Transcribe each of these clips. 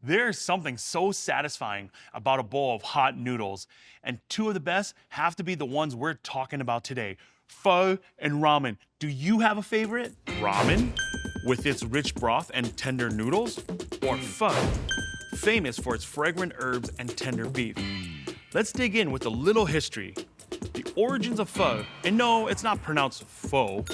There's something so satisfying about a bowl of hot noodles, and two of the best have to be the ones we're talking about today, pho and ramen. Do you have a favorite? Ramen, with its rich broth and tender noodles? Or pho, famous for its fragrant herbs and tender beef? Let's dig in with a little history. The origins of pho, and no, it's not pronounced pho,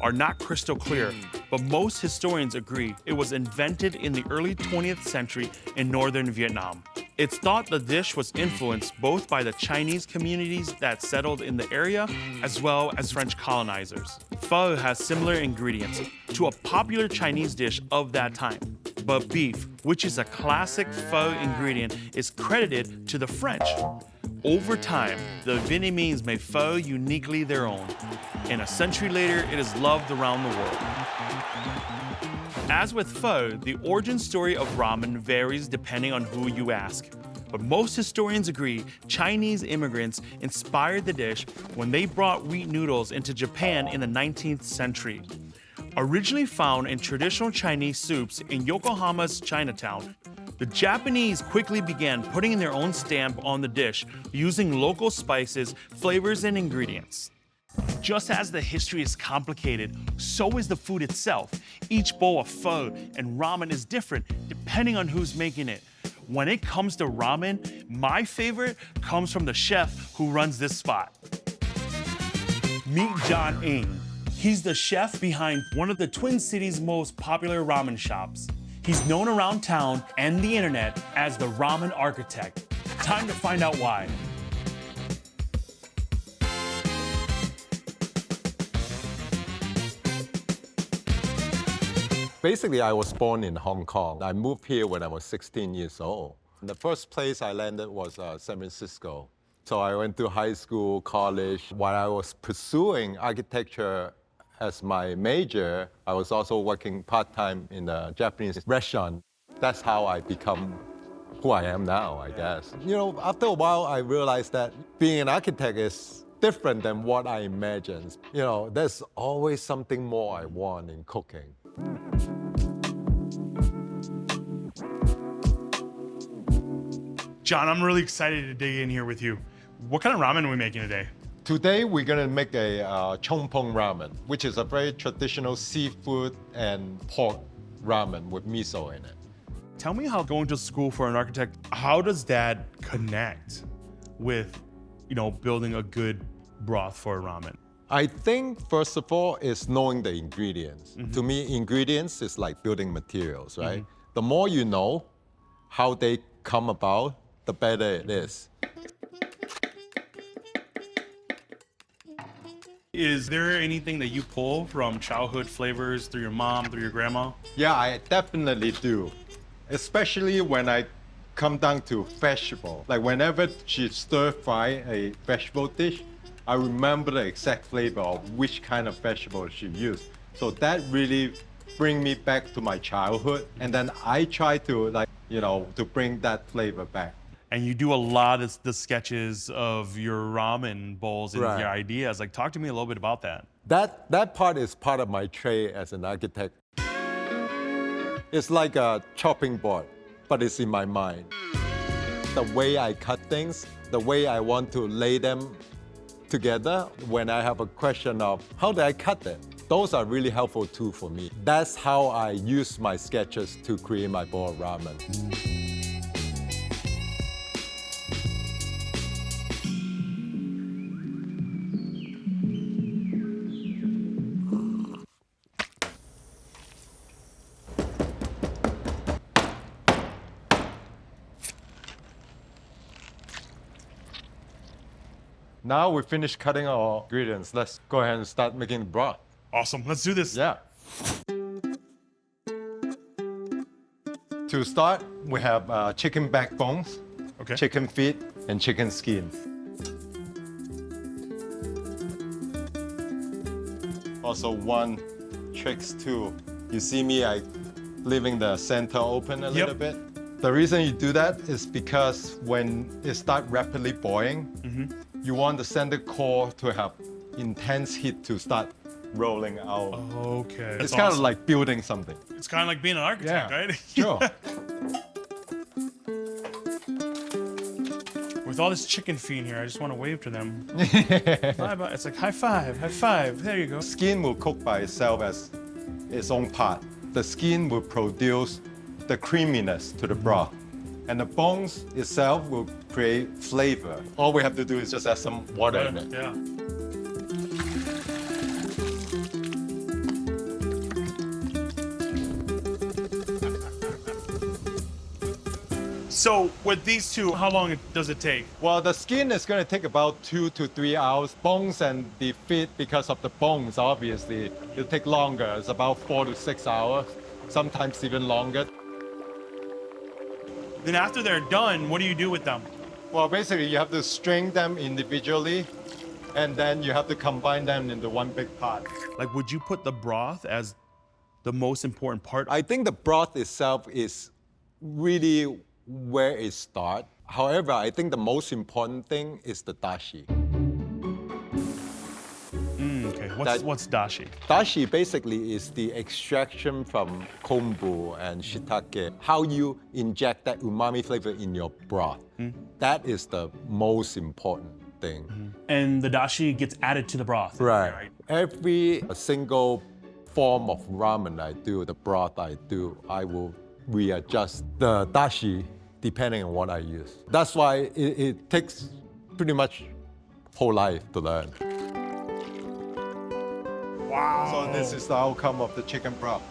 are not crystal clear, but most historians agree it was invented in the early 20th century in northern Vietnam. It's thought the dish was influenced both by the Chinese communities that settled in the area as well as French colonizers. Pho has similar ingredients to a popular Chinese dish of that time, but beef, which is a classic pho ingredient, is credited to the French. Over time, the Vietnamese made pho uniquely their own, and a century later, it is loved around the world. As with pho, the origin story of ramen varies depending on who you ask. But most historians agree Chinese immigrants inspired the dish when they brought wheat noodles into Japan in the 19th century. Originally found in traditional Chinese soups in Yokohama's Chinatown, the Japanese quickly began putting their own stamp on the dish using local spices, flavors, and ingredients. Just as the history is complicated, so is the food itself. Each bowl of pho and ramen is different depending on who's making it. When it comes to ramen, my favorite comes from the chef who runs this spot. Meet John Ng. He's the chef behind one of the Twin Cities' most popular ramen shops. He's known around town and the internet as the ramen architect. Time to find out why. Basically, I was born in Hong Kong. I moved here when I was 16 years old. The first place I landed was San Francisco. So I went to high school, college. While I was pursuing architecture as my major, I was also working part-time in a Japanese restaurant. That's how I become who I am now, I guess. You know, after a while, I realized that being an architect is different than what I imagined. You know, there's always something more I want in cooking. John, I'm really excited to dig in here with you. What kind of ramen are we making today? Today, we're gonna make a Chompon Ramen, which is a very traditional seafood and pork ramen with miso in it. Tell me how going to school for an architect, how does that connect with, building a good broth for a ramen? I think, first of all, is knowing the ingredients. To me, ingredients is like building materials, right? The more you know how they come about, the better it is. Is there anything that you pull from childhood flavors through your mom, through your grandma? Yeah, I definitely do. Especially when I come down to vegetable. Like whenever she stir fry a vegetable dish, I remember the exact flavor of which kind of vegetable she used. So that really bring me back to my childhood. And then I try to to bring that flavor back. And you do a lot of the sketches of your ramen bowls and Right. your ideas. Talk to me a little bit about that. That part is part of my trade as an architect. It's like a chopping board, but it's in my mind. The way I cut things, the way I want to lay them together when I have a question of how did I cut it? Those are really helpful too for me. That's how I use my sketches to create my bowl of ramen. Now we finished cutting our ingredients. Let's go ahead and start making the broth. Awesome, let's do this. Yeah. To start, we have chicken backbones, Okay. chicken feet, and chicken skin. Also one tricks too. You see me, I leaving the center open a little bit. The reason you do that is because when it starts rapidly boiling, you want the center core to have intense heat to start rolling out. Okay. It's kind of like building something. It's kind of like being an architect, right? Sure. With all this chicken feed here, I just want to wave to them. Bye-bye. It's like high five, high five. There you go. Skin will cook by itself as its own part. The skin will produce the creaminess to the broth. And the bones itself will create flavor. All we have to do is just add some water in it. Yeah. So with these two, how long does it take? Well, the skin is going to take about 2 to 3 hours. Bones and the feet, because of the bones, obviously, it'll take longer. It's about 4 to 6 hours, sometimes even longer. Then after they're done, what do you do with them? Well, basically, you have to string them individually, and then you have to combine them into one big pot. Like, would you put the broth as the most important part? I think the broth itself is really where it starts. However, I think the most important thing is the dashi. Okay, what's dashi? Dashi basically is the extraction from kombu and shiitake, how you inject that umami flavor in your broth. That is the most important thing. And the dashi gets added to the broth. Right. Every single form of ramen I do, the broth I do, I will readjust the dashi depending on what I use. That's why it takes pretty much whole life to learn. Wow. So this is the outcome of the chicken broth.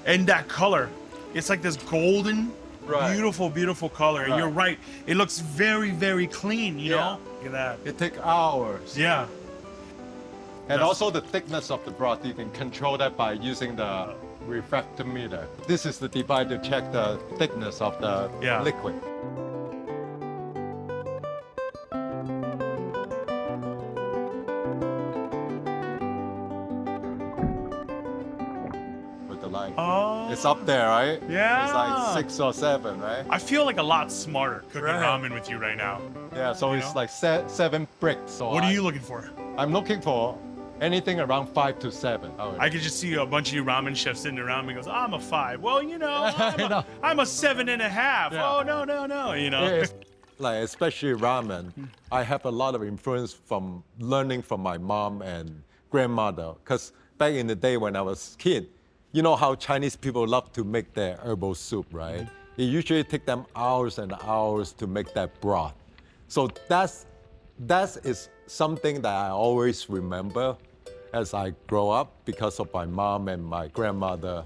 And that color, it's like this golden, Right. beautiful, beautiful color. And Right. you're right, it looks very, very clean, you know? Look at that. It takes hours. Yeah. And also the thickness of the broth, you can control that by using the refractometer. This is the device to check the thickness of the Yeah. liquid. With the line. Oh. It's up there, right? Yeah. It's like 6 or 7, right? I feel like a lot smarter cooking Right. ramen with you right now. Yeah, so it's know? like 7 bricks. So What are you looking for? I'm looking for anything around 5 to 7. I could just see a bunch of you ramen chefs sitting around me. Goes, I'm a 5. Well, you know, I know. I'm a 7.5. Yeah. Oh no, you know. It's like especially ramen, I have a lot of influence from learning from my mom and grandmother. Because back in the day when I was a kid, you know how Chinese people love to make their herbal soup, right? It usually take them hours and hours to make that broth. So that is something that I always remember as I grow up because of my mom and my grandmother,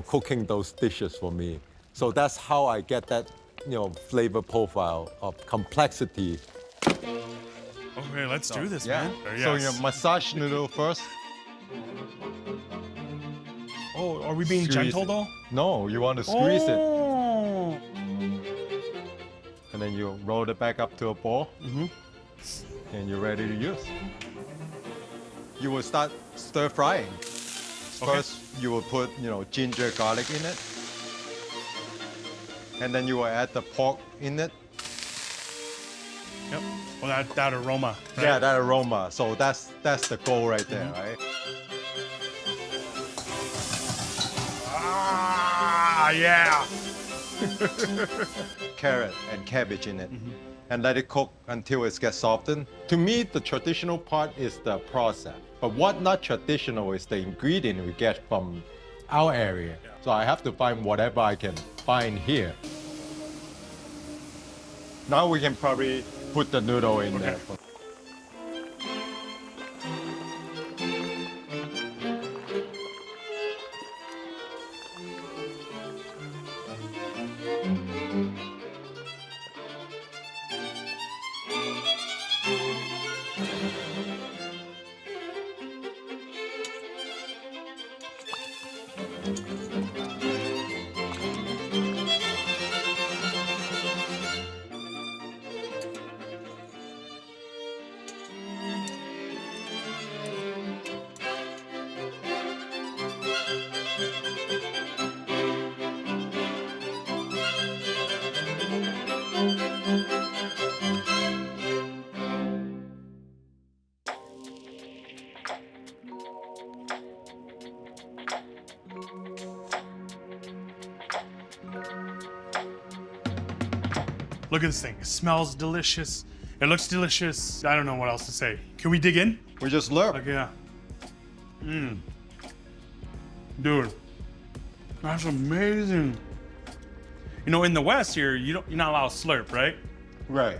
cooking those dishes for me. So that's how I get that, flavor profile of complexity. Okay, let's do this, man. So you massage noodle first. Oh, are we being Squeeze gentle it. though? No, you want to squeeze it. Oh. And then you roll it back up to a ball. And you're ready to use. You will start stir frying. First, you will put, ginger, garlic in it. And then you will add the pork in it. Yep. Well, that aroma. Right? Yeah, that aroma. So that's the goal right there, right? Ah, yeah. Carrot and cabbage in it. And let it cook until it gets softened. To me, the traditional part is the process. But what not traditional is the ingredient we get from our area. So I have to find whatever I can find here. Now we can probably put the noodle in there. Look at this thing. It smells delicious. It looks delicious. I don't know what else to say. Can we dig in? We just slurp. Like, yeah. Dude, that's amazing. You know, in the West here, you're not allowed to slurp, right? Right.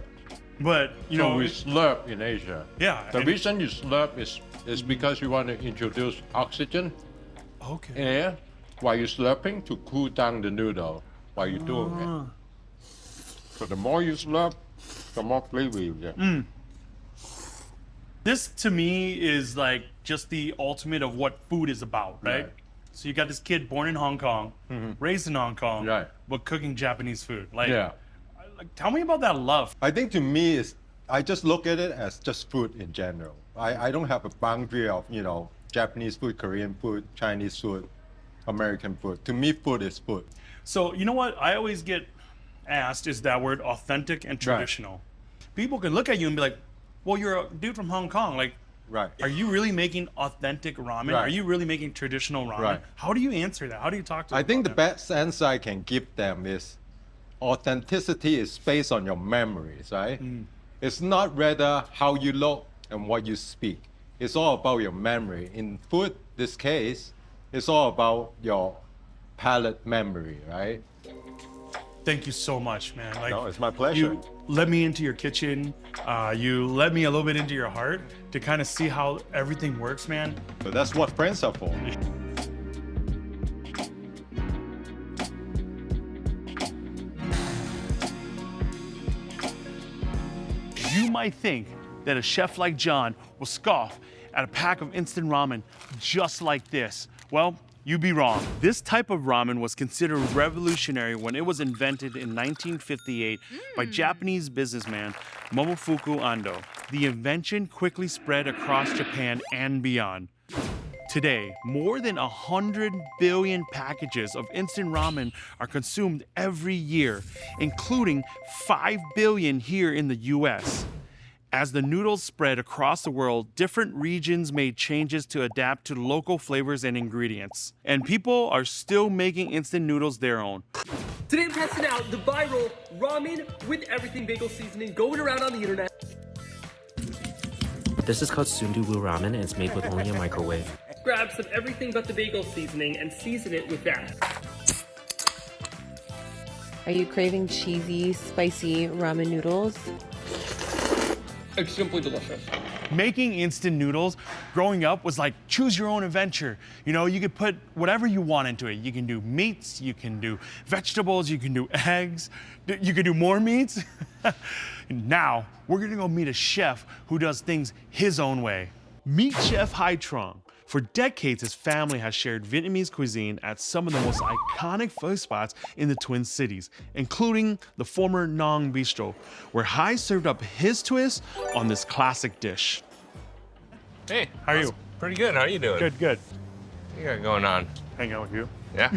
But you So know, we slurp in Asia. yeah. The and- reason you slurp is because you want to introduce oxygen, okay. air, while you're slurping to cool down the noodle while you're doing it. So the more you slurp, the more flavor you get. This to me is like just the ultimate of what food is about, right? Right. So you got this kid born in Hong Kong, raised in Hong Kong, Right. but cooking Japanese food. Like, Yeah. like, tell me about that love. I think to me I just look at it as just food in general. I don't have a boundary of, Japanese food, Korean food, Chinese food, American food. To me, food is food. So you know what I always get asked is that word authentic and traditional. People can look at you and be like, well, you're a dude from Hong Kong. Like, Right. are you really making authentic ramen? Right. Are you really making traditional ramen? Right. How do you answer that? How do you talk to them I think the about best answer I can give them is authenticity is based on your memories, right? It's not rather how you look and what you speak. It's all about your memory. In food, this case, it's all about your palate memory, right? Thank you so much, man. Like, No, it's my pleasure. You let me into your kitchen. You let me a little bit into your heart to kind of see how everything works, man. So that's what friends are for. You might think that a chef like John will scoff at a pack of instant ramen just like this. Well, you'd be wrong. This type of ramen was considered revolutionary when it was invented in 1958 by Japanese businessman Momofuku Ando. The invention quickly spread across Japan and beyond. Today, more than 100 billion packages of instant ramen are consumed every year, including 5 billion here in the US. As the noodles spread across the world, different regions made changes to adapt to local flavors and ingredients. And people are still making instant noodles their own. Today I'm testing out the viral ramen with everything bagel seasoning going around on the internet. This is called sundubu ramen and it's made with only a microwave. Grab some everything but the bagel seasoning and season it with that. Are you craving cheesy, spicy ramen noodles? It's simply delicious. Making instant noodles growing up was like choose your own adventure. You know, you could put whatever you want into it. You can do meats, you can do vegetables, you can do eggs, you can do more meats. Now, we're gonna go meet a chef who does things his own way. Meet Chef Hai Truong. For decades, his family has shared Vietnamese cuisine at some of the most iconic pho spots in the Twin Cities, including the former Nong Bistro, where Hai served up his twist on this classic dish. Hey, How are you? pretty good. How are you doing? Good, good. What you got going on? Hang out with you. Yeah.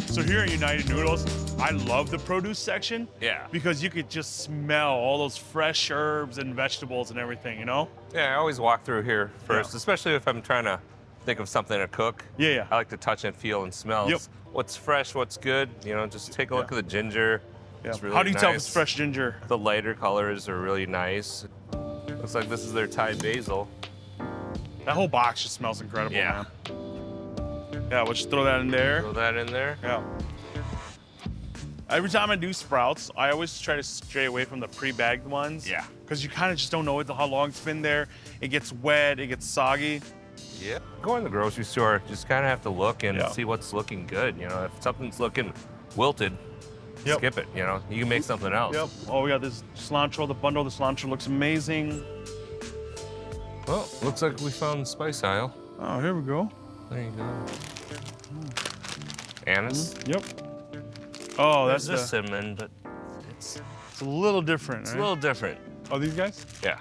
So here at United Noodles, I love the produce section. Yeah. Because you could just smell all those fresh herbs and vegetables and everything, you know? Yeah, I always walk through here first, Yeah. especially if I'm trying to think of something to cook. Yeah, yeah. I like to touch and feel and smell. Yep. What's fresh, what's good. You know, just take a look at the ginger. It's really How do you tell if nice. it's fresh ginger? The lighter colors are really nice. Looks like this is their Thai basil. That whole box just smells incredible, Yeah. man. Yeah, we'll just throw that in there. Throw that in there. Yeah. Every time I do sprouts, I always try to stray away from the pre-bagged ones. Yeah. Because you kind of just don't know how long it's been there. It gets wet, it gets soggy. Yeah. Go in the grocery store, just kind of have to look and Yeah. see what's looking good. You know, if something's looking wilted, Yep. skip it. You know, you can make something else. Yep. Oh, we got this cilantro, the bundle. The cilantro looks amazing. Well, looks like we found the spice aisle. Oh, here we go. There you go. Anise. Yep. Oh, There's that's this cinnamon, but it's it's a little different, it's right? a little different. Oh, these guys? Yeah,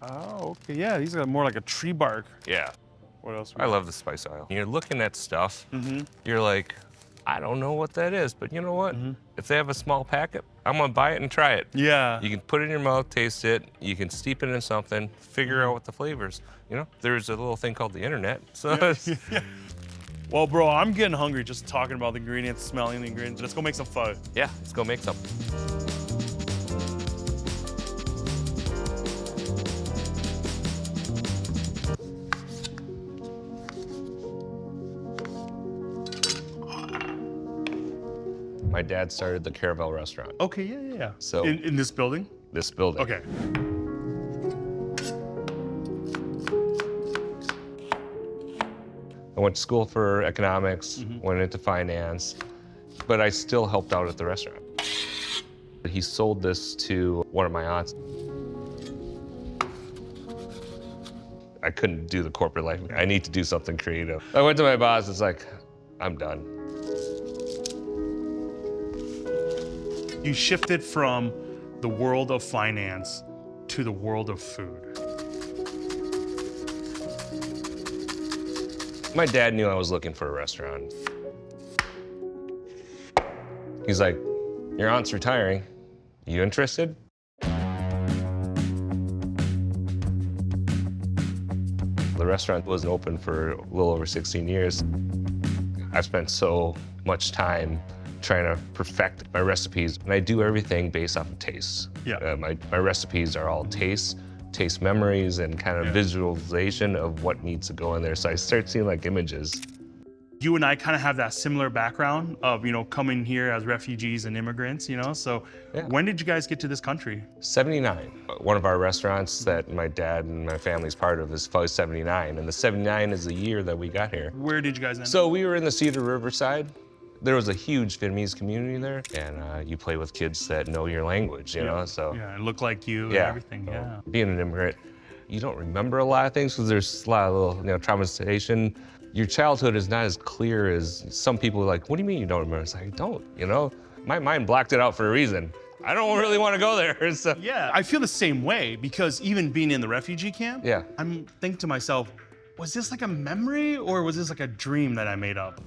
Oh, okay. Yeah, these are more like a tree bark. yeah. What else? I love the spice aisle. You're looking at stuff. Mm-hmm. You're like, I don't know what that is, but you know what? If they have a small packet, I'm gonna buy it and try it. Yeah. You can put it in your mouth, taste it. You can steep it in something, figure out what the flavors. You know, there's a little thing called the internet. So it's- Well, bro, I'm getting hungry just talking about the ingredients, smelling the ingredients. Let's go make some pho. Yeah, let's go make some. My dad started the Caravel restaurant. Okay, yeah. So- in this building? This building. Okay. I went to school for economics, went into finance, but I still helped out at the restaurant. He sold this to one of my aunts. I couldn't do the corporate life. I need to do something creative. I went to my boss, it's like, I'm done. You shifted from the world of finance to the world of food. My dad knew I was looking for a restaurant. He's like, your aunt's retiring. You interested? The restaurant wasn't open for a little over 16 years. I've spent so much time trying to perfect my recipes, and I do everything based off of taste. Yeah. My recipes are all taste memories, and kind of visualization of what needs to go in there. So I start seeing like images. You and I kind of have that similar background of, coming here as refugees and immigrants, So when did you guys get to this country? 79. One of our restaurants that my dad and my family's part of is Pho 79, and the 79 is the year that we got here. Where did you guys end So we were in the Cedar Riverside. There was a huge Vietnamese community there, and you play with kids that know your language, so. Yeah, it looked like you and Yeah. everything, yeah. Being an immigrant, you don't remember a lot of things because there's a lot of little, traumatization. Your childhood is not as clear as some people are like, what do you mean you don't remember? It's like, I don't, My mind blocked it out for a reason. I don't really want to go there, so. Yeah, I feel the same way because even being in the refugee camp, Yeah. I'm thinking to myself, was this like a memory or was this like a dream that I made up?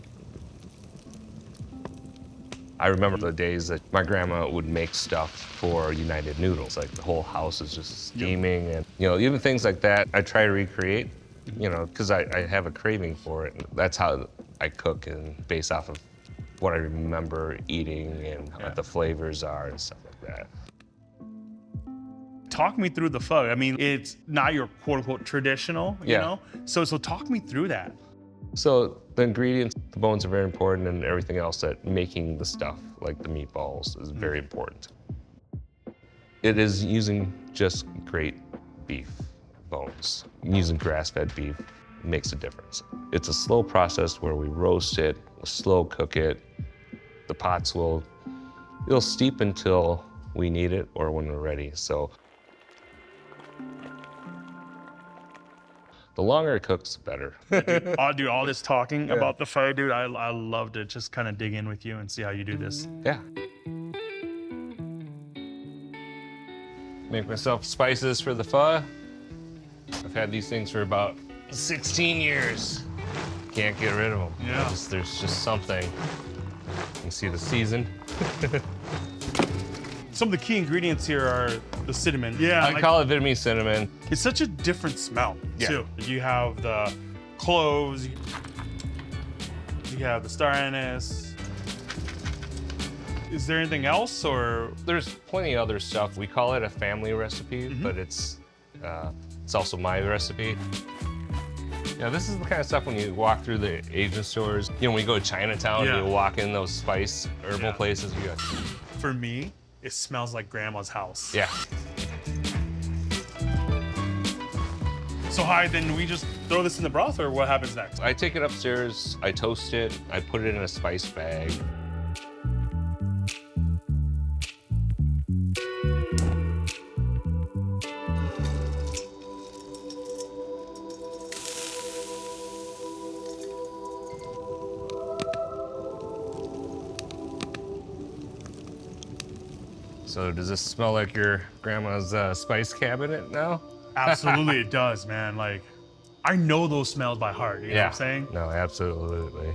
I remember the days that my grandma would make stuff for United Noodles. Like the whole house is just steaming, and even things like that I try to recreate, because I have a craving for it. And that's how I cook, and based off of what I remember eating and what the flavors are and stuff like that. Talk me through the pho. I mean, it's not your quote unquote traditional, you know? So talk me through that. So the ingredients, the bones are very important, and everything else that making the stuff, like the meatballs, is very important. It is using just great beef bones. Using grass-fed beef makes a difference. It's a slow process where we roast it, we'll slow cook it. The pots it'll steep until we need it or when we're ready. So the longer it cooks, the better. I'll do all this talking about the pho, dude. I love to just kind of dig in with you and see how you do this. Yeah. Make myself spices for the pho. I've had these things for about 16 years. Can't get rid of them. Yeah. There's just something. You can see the season. Some of the key ingredients here are the cinnamon. Yeah, I call it Vietnamese cinnamon. it's such a different smell, Yeah. too. You have the cloves, you have the star anise. Is there anything else, or? There's plenty of other stuff. We call it a family recipe, but it's also my recipe. Yeah, this is the kind of stuff when you walk through the Asian stores. When we go to Chinatown, Yeah. you walk in those spice herbal places. You go, For me, it smells like grandma's house. yeah. So Hai, then we just throw this in the broth, or what happens next? I take it upstairs, I toast it, I put it in a spice bag. So does this smell like your grandma's spice cabinet now? Absolutely, it does, man. Like, I know those smells by heart. You know what I'm saying? No, absolutely.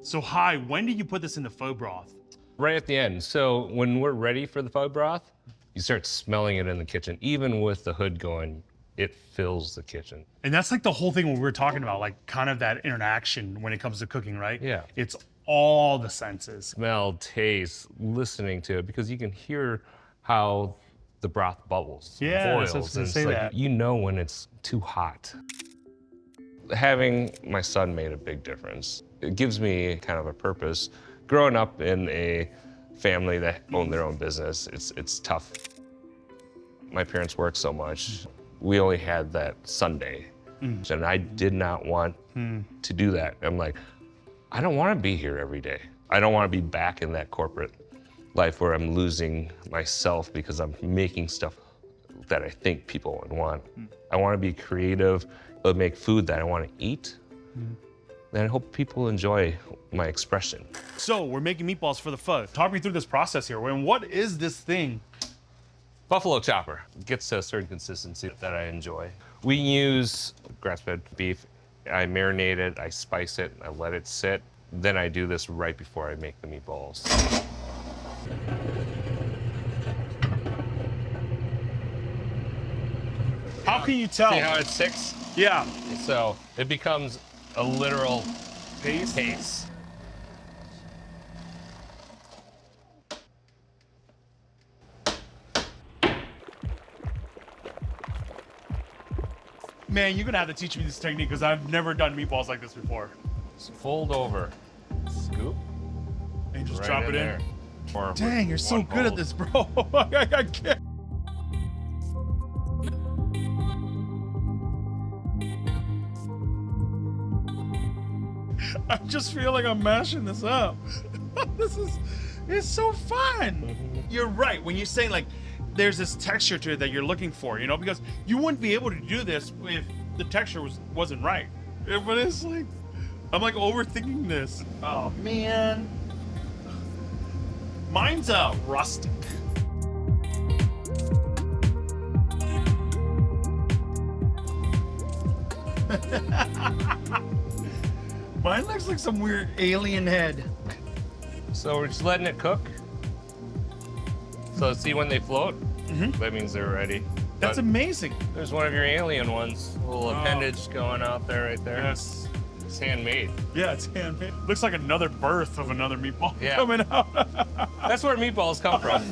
So Hai, when did you put this in the pho broth? Right at the end. So when we're ready for the pho broth, You start smelling it in the kitchen. Even with the hood going, it fills the kitchen. And that's like the whole thing when we were talking about, like kind of that interaction when it comes to cooking, right? Yeah. It's all the senses. Smell, taste, listening to it, because you can hear how the broth bubbles, Yeah, boils, I was gonna and it's say like, that. you know when it's too hot. Having my son made a big difference. It gives me kind of a purpose. Growing up in a family that owned their own business, it's tough. My parents worked so much. We only had that Sunday, and I did not want to do that. I'm like, I don't want to be here every day. I don't want to be back in that corporate life where I'm losing myself because I'm making stuff that I think people would want. I want to be creative, make food that I want to eat, and I hope people enjoy my expression. So we're making meatballs for the pho. Talk me through this process here. And what is this thing? Buffalo chopper gets to a certain consistency that I enjoy. We use grass-fed beef. I marinate it, I spice it, I let it sit. Then I do this right before I make the meatballs. How can you tell? See how it sticks? Yeah. So it becomes a literal paste. Man, you're gonna have to teach me this technique because I've never done meatballs like this before. Just fold over, scoop, And just right drop it in. there. Or Dang, you're so one good at hold. this, bro. I can't. I just feel like I'm mashing this up. It's so fun. You're right when you're saying like there's this texture to it that you're looking for, you know, because you wouldn't be able to do this if the texture wasn't right. But it's like I'm like overthinking this. Oh man. Mine's rustic. Mine looks like some weird alien head. So we're just letting it cook. So see when they float? That means they're ready. That's But amazing. there's one of your alien ones. A little Oh. appendage going out there right there. Yes. It's handmade. Yeah, it's handmade. Looks like another birth of another meatball Yeah. coming out. That's where meatballs come from.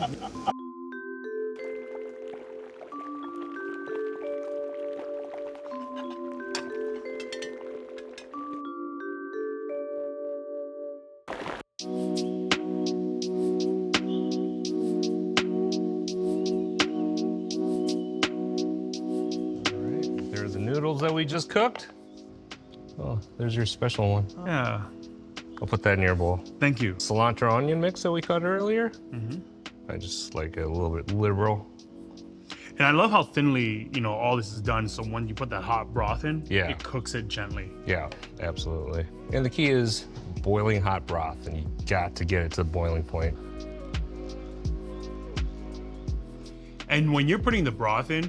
Alright, there's the noodles that we just cooked. Oh, there's your special one. Yeah. I'll put that in your bowl. Thank you. Cilantro onion mix that we cut earlier. I just like it a little bit liberal. And I love how thinly, you know, all this is done. So when you put that hot broth in, Yeah. it cooks it gently. Yeah, absolutely. And the key is boiling hot broth, and you got to get it to the boiling point. And when you're putting the broth in,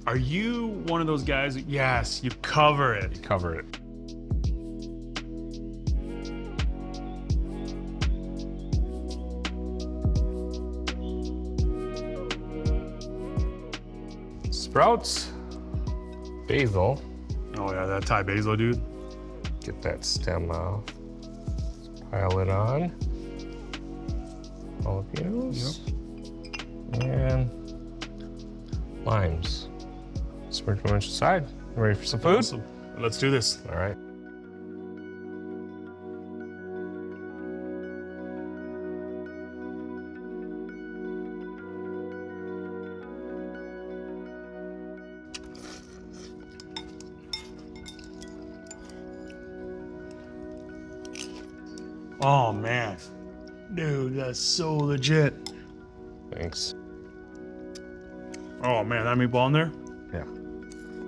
are you one of those guys? Yes, you cover it. Cover it. Sprouts, basil. Oh yeah, that Thai basil, dude. Get that stem off. Pile it on. Jalapenos. And limes. Spread from each side. Ready for some food? Awesome. Let's do this. All right. Oh man. Dude, that's so legit. Thanks. Oh man, that meatball in there Yeah.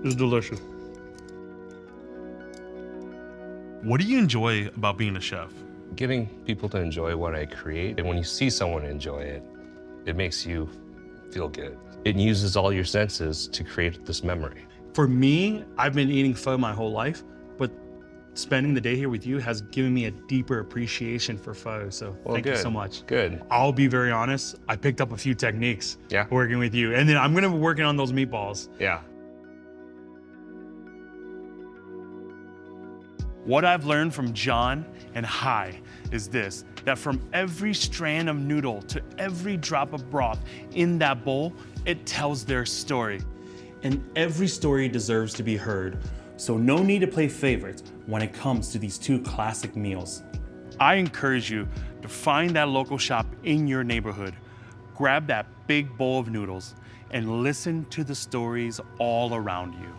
is delicious. What do you enjoy about being a chef? Getting people to enjoy what I create, and when you see someone enjoy it, it makes you feel good. It uses all your senses to create this memory. For me, I've been eating pho my whole life, but spending the day here with you has given me a deeper appreciation for pho. So thank you so much. Good. I'll be very honest, I picked up a few techniques working with you. And then I'm gonna be working on those meatballs. Yeah. What I've learned from John and Hai is this, that from every strand of noodle to every drop of broth in that bowl, it tells their story. And every story deserves to be heard. So no need to play favorites when it comes to these two classic meals. I encourage you to find that local shop in your neighborhood, grab that big bowl of noodles, and listen to the stories all around you.